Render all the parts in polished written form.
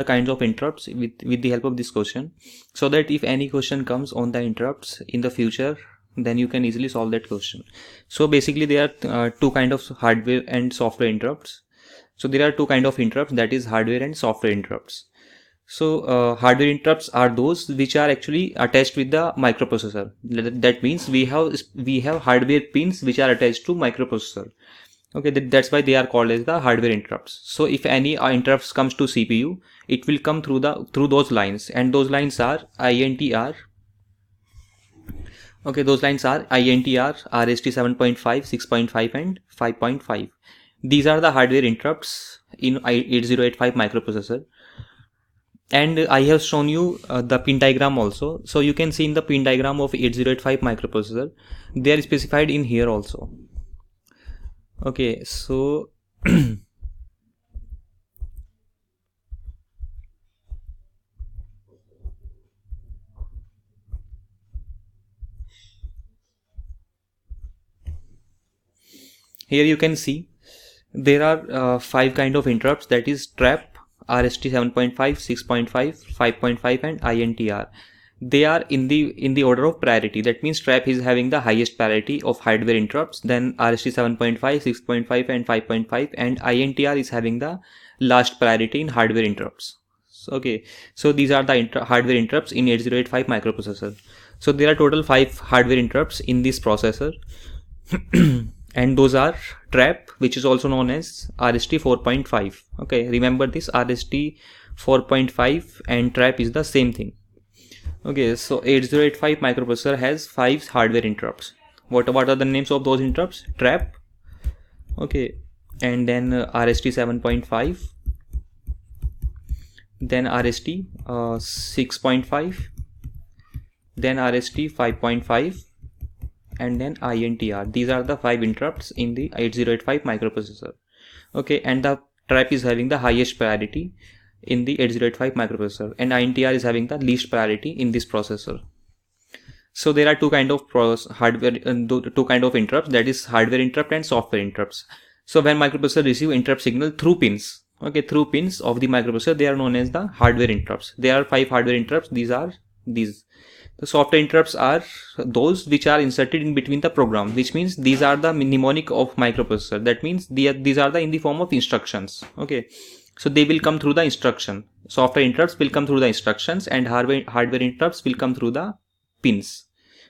kinds of interrupts with the help of this question, so that if any question comes on the interrupts in the future, then you can easily solve that question. So basically there are two kind of hardware and software interrupts. So there are two kind of interrupts, that is hardware and software interrupts. So hardware interrupts are those which are actually attached with the microprocessor. That means we have hardware pins which are attached to microprocessor. Okay, that's why they are called as the hardware interrupts. So if any interrupts comes to CPU, it will come through those lines, and those lines are INTR. Okay, those lines are INTR, RST 7.5, 6.5 and 5.5. These are the hardware interrupts in 8085 microprocessor. And I have shown you the pin diagram also. So you can see in the pin diagram of 8085 microprocessor, they are specified in here also. Okay, so here you can see there are 5 kind of interrupts, that is trap, RST 7.5, 6.5, 5.5 and INTR. They are in the order of priority. That means trap is having the highest priority of hardware interrupts, then RST 7.5, 6.5 and 5.5, and INTR is having the last priority in hardware interrupts. Okay, so these are the hardware interrupts in 8085 microprocessor. So there are total 5 hardware interrupts in this processor. And those are trap, which is also known as RST 4.5. Okay, remember this, RST 4.5 and trap is the same thing. Okay, so 8085 microprocessor has 5 hardware interrupts. What are the names of those interrupts? Trap, okay, and then RST 7.5, then RST 6.5, then RST 5.5, and then INTR. These are the 5 interrupts in the 8085 microprocessor. Okay, and the trap is having the highest priority in the 8085 microprocessor, and INTR is having the least priority in this processor. So there are two kind of hardware two kind of interrupts, that is hardware interrupt and software interrupts. So when microprocessor receive interrupt signal through pins, okay, through pins of the microprocessor, they are known as the hardware interrupts. There are 5 hardware interrupts. These are these. The software interrupts are those which are inserted in between the program, which means these are the mnemonic of microprocessor. That means these are in the form of instructions. Okay, so they will come through the instruction. Software interrupts will come through the instructions, and hardware interrupts will come through the pins.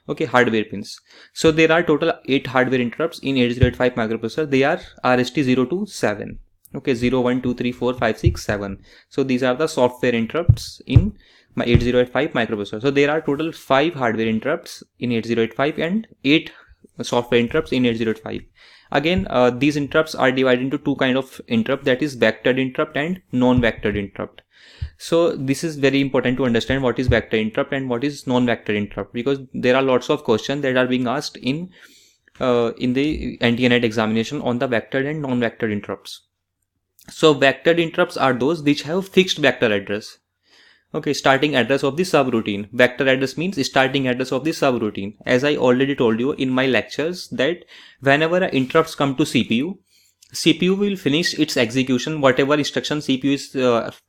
Okay, hardware pins. So there are total 8 hardware interrupts in 8085 microprocessor. They are RST 0 to 7. Okay, 0, 1, 2, 3, 4, 5, 6, 7. So these are the software interrupts in my 8085 microprocessor. So there are total 5 hardware interrupts in 8085 and 8 software interrupts in 8085. Again, these interrupts are divided into 2 kind of interrupt, that is vectored interrupt and non-vectored interrupt. So this is very important to understand what is vector interrupt and what is non-vector interrupt, because there are lots of questions that are being asked in the NT examination on the vectored and non-vectored interrupts. So vectored interrupts are those which have fixed vector address. Okay, starting address of the subroutine. Vector address means starting address of the subroutine. As I already told you in my lectures that whenever interrupts come to CPU will finish its execution. Whatever instruction CPU is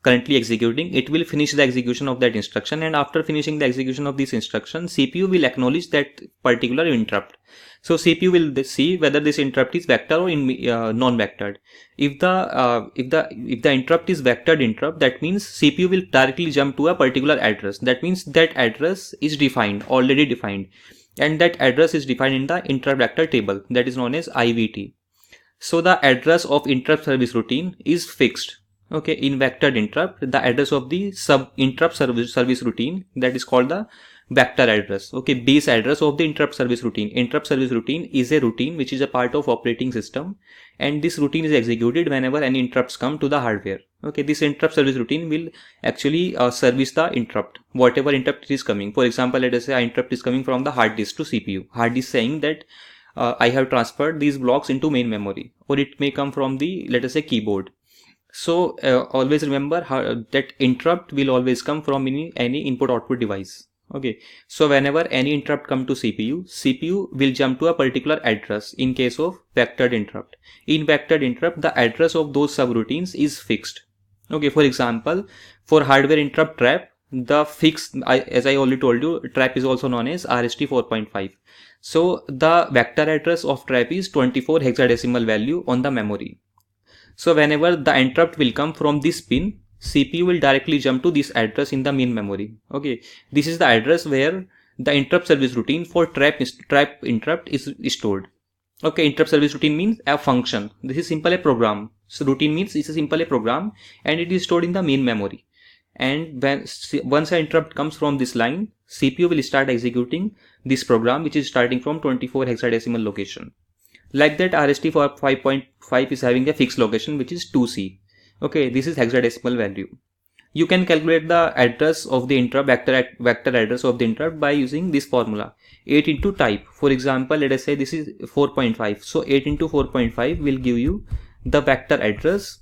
currently executing, it will finish the execution of that instruction, and after finishing the execution of this instruction, CPU will acknowledge that particular interrupt. So CPU will see whether this interrupt is vector or non-vectored. If the interrupt is vectored interrupt, that means CPU will directly jump to a particular address. That means that address is already defined, and that address is defined in the interrupt vector table, that is known as IVT. So the address of interrupt service routine is fixed. Okay, in vectored interrupt, the address of the interrupt service routine, that is called the vector address. Okay, base address of the interrupt service routine. Interrupt service routine is a routine which is a part of operating system, and this routine is executed whenever any interrupts come to the hardware. Okay, this interrupt service routine will actually service the interrupt, whatever interrupt is coming. For example, let us say an interrupt is coming from the hard disk to CPU. Hard disk saying that I have transferred these blocks into main memory, or it may come from the, let us say, keyboard. So always remember that interrupt will always come from any input output device. Okay, so whenever any interrupt come to CPU will jump to a particular address in case of vectored interrupt. In vectored interrupt, the address of those subroutines is fixed. Okay, for example, for hardware interrupt trap, the fixed, as I already told you, trap is also known as RST 4.5. So the vector address of trap is 24 hexadecimal value on the memory. So whenever the interrupt will come from this pin, CPU will directly jump to this address in the main memory. Okay, this is the address where the interrupt service routine for trap interrupt is stored. Okay, interrupt service routine means a function. This is simple a program. So routine means it's a simple a program and it is stored in the main memory. And when once an interrupt comes from this line, CPU will start executing this program which is starting from 24 hexadecimal location. Like that, RST for 5.5 is having a fixed location which is 2C. Okay, this is hexadecimal value. You can calculate the address of the interrupt, vector address of the interrupt by using this formula. 8 into type. For example, let us say this is 4.5. So 8 into 4.5 will give you the vector address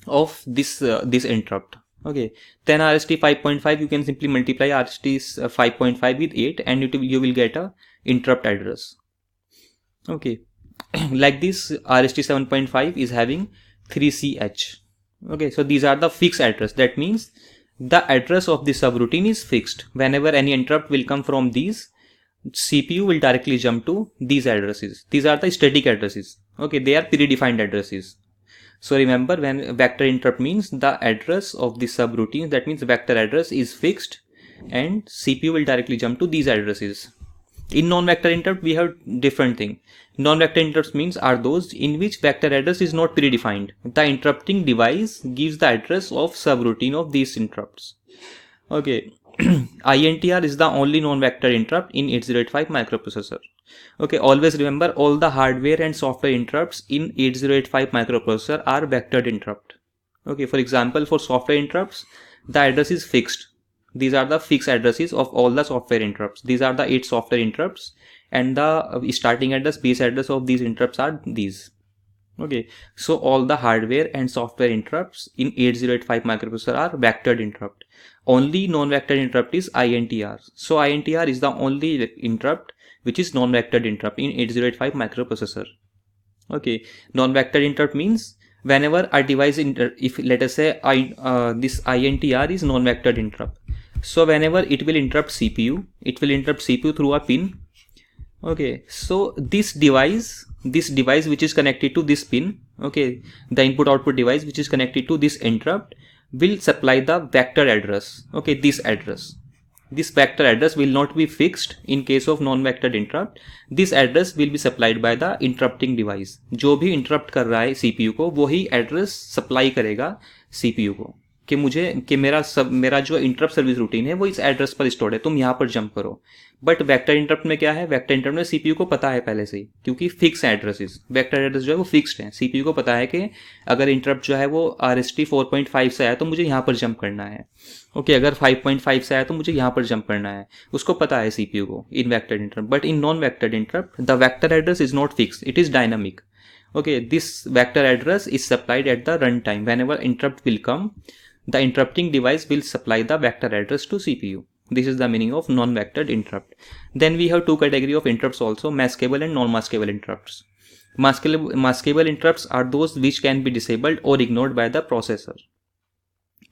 of this interrupt. Okay, then RST 5.5, you can simply multiply RST 5.5 with 8 and you will get a interrupt address. Okay, like this, RST 7.5 is having 3CH. Okay, so these are the fixed address. That means the address of the subroutine is fixed. Whenever any interrupt will come from these, CPU will directly jump to these addresses. These are the static addresses. Okay, they are predefined addresses. So remember, when vector interrupt means the address of the subroutine, that means vector address is fixed and CPU will directly jump to these addresses. In non-vector interrupt, we have different thing. Non-vector interrupts means are those in which vector address is not predefined. The interrupting device gives the address of subroutine of these interrupts. Okay, INTR is the only non-vector interrupt in 8085 microprocessor. Okay, always remember all the hardware and software interrupts in 8085 microprocessor are vectored interrupt. Okay, for example, for software interrupts, the address is fixed. These are the fixed addresses of all the software interrupts. These are the 8 software interrupts and the starting address, base address of these interrupts are these. Okay, so all the hardware and software interrupts in 8085 microprocessor are vectored interrupt. Only non-vector interrupt is INTR. So INTR is the only interrupt which is non-vectored interrupt in 8085 microprocessor. Okay, non-vector interrupt means whenever a device if let us say this INTR is non-vectored interrupt. So whenever it will interrupt CPU, it will interrupt CPU through a pin. Okay, so this device which is connected to this pin, okay, the input output device which is connected to this interrupt will supply the vector address. Okay, this address. This vector address will not be fixed in case of non-vectored interrupt. This address will be supplied by the interrupting device. जो भी interrupt कर रहा है CPU को, वही address supply करेगा CPU को कि मेरा जो इंटरप्ट सर्विस रूटीन है वो इस एड्रेस पर स्टोर्ड है, तुम यहाँ पर जंप करो. बट वेक्टर इंटरप्ट में क्या है, वेक्टर इंटरप्ट में सीपीयू को पता है पहले से ही, क्योंकि फिक्स एड्रेसेस, वेक्टर एड्रेस जो है वो फिक्स्ड है. सीपीयू को पता है कि अगर इंटरप्ट जो है वो RST 4.5 से आया तो मुझे यहाँ पर जंप करना है. ओके, अगर 5.5 से आया तो मुझे यहाँ पर जंप करना है, उसको पता है सीपीयू को इन vector interrupt. But in non vector interrupt the vector address is not fix, it is dynamic. Okay, this vector address is supplied at the runtime. Whenever interrupt will come, the interrupting device will supply the vector address to CPU. This is the meaning of non-vectored interrupt. Then we have two category of interrupts also, maskable and non-maskable interrupts. Maskable interrupts are those which can be disabled or ignored by the processor.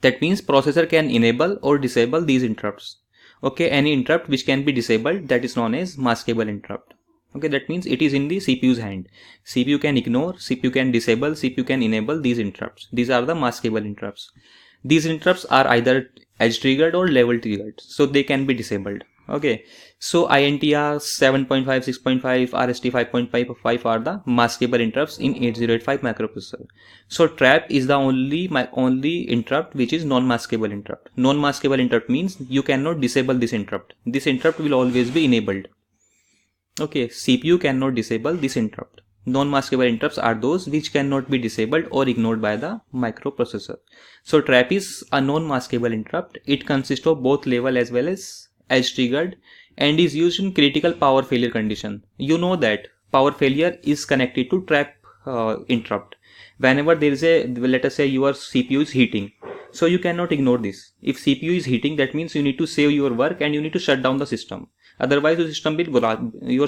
That means processor can enable or disable these interrupts. Okay, any interrupt which can be disabled, that is known as maskable interrupt. Okay, that means it is in the CPU's hand. CPU can ignore, CPU can disable, CPU can enable these interrupts. These are the maskable interrupts. These interrupts are either edge triggered or level triggered, so they can be disabled. Okay, so INTR 7.5, 6.5, RST 5.5 are the maskable interrupts in 8085 microprocessor. So trap is the only interrupt which is non-maskable interrupt. Non-maskable interrupt means you cannot disable this interrupt. This interrupt will always be enabled. Okay, CPU cannot disable this interrupt. Non-maskable interrupts are those which cannot be disabled or ignored by the microprocessor. So trap is a non-maskable interrupt. It consists of both level as well as edge triggered and is used in critical power failure condition. You know that power failure is connected to trap interrupt. Whenever there is a, let us say your CPU is heating, so you cannot ignore this. If CPU is heating, that means you need to save your work and you need to shut down the system. Otherwise your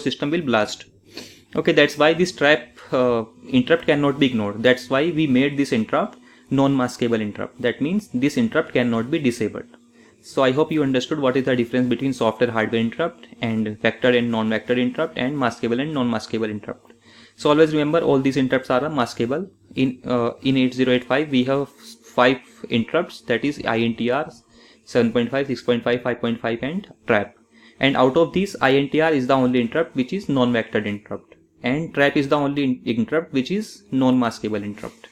system will blast. Okay, that's why this trap interrupt cannot be ignored. That's why we made this interrupt non-maskable interrupt. That means this interrupt cannot be disabled. So I hope you understood what is the difference between software hardware interrupt and vector and non-vector interrupt and maskable and non-maskable interrupt. So always remember all these interrupts are maskable. In 8085 we have 5 interrupts, that is INTR, 7.5, 6.5, 5.5 and trap. And out of these, INTR is the only interrupt which is non-vectored interrupt, and trap is the only interrupt which is non-maskable interrupt.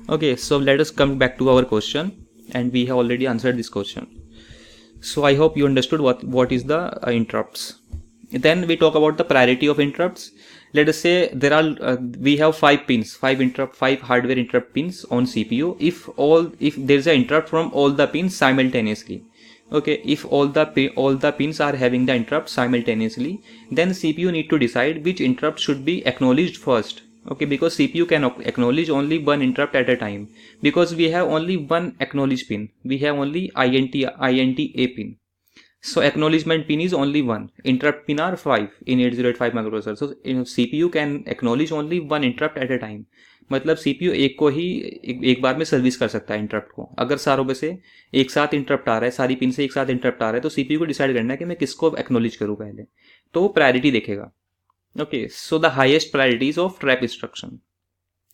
Okay, so let us come back to our question, and we have already answered this question. So I hope you understood what is the interrupts. Then we talk about the priority of interrupts. Let us say there are we have 5 pins, 5 hardware interrupt pins on CPU. If there is an interrupt from all the pins simultaneously, okay, if all the pins are having the interrupt simultaneously, then CPU need to decide which interrupt should be acknowledged first. Okay, because CPU can acknowledge only one interrupt at a time, because we have only one acknowledge pin. We have only INTA pin. So acknowledgement pin is only one. Interrupt pin are 5 in 8085 microprocessor. So CPU can acknowledge only one interrupt at a time. मतलब CPU एक को ही एक बार में service कर सकता है interrupt को. अगर सारों में से एक साथ इंटरप्ट आ रहा है, सारी पिन से एक साथ इंटरप्ट आ रहा है, तो CPU को डिसाइड करना है कि मैं किसको एक्नॉलेज करूँ पहले. तो वो प्रायोरिटी देखेगा. Okay, so the highest priorities of trap instruction.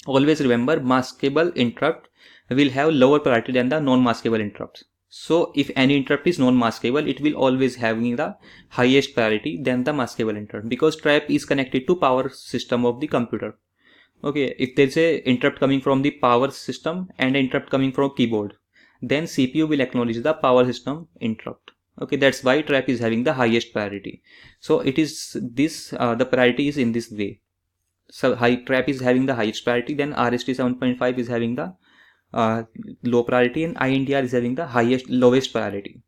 Always remember, maskable interrupt will have lower priority than the non-maskable interrupts. So if any interrupt is non-maskable, it will always having the highest priority than the maskable interrupt, because trap is connected to power system of the computer. Okay, if there is a interrupt coming from the power system and an interrupt coming from keyboard, then CPU will acknowledge the power system interrupt. Okay, that's why trap is having the highest priority. So it is this the priority is in this way. So trap is having the highest priority, then RST 7.5 is having the low priority, and INTR is having the lowest priority.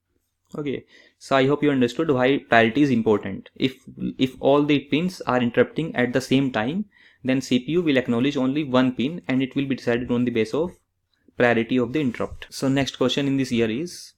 Okay, so I hope you understood why priority is important. If all the pins are interrupting at the same time, then CPU will acknowledge only one pin, and it will be decided on the basis of priority of the interrupt. So next question in this year is,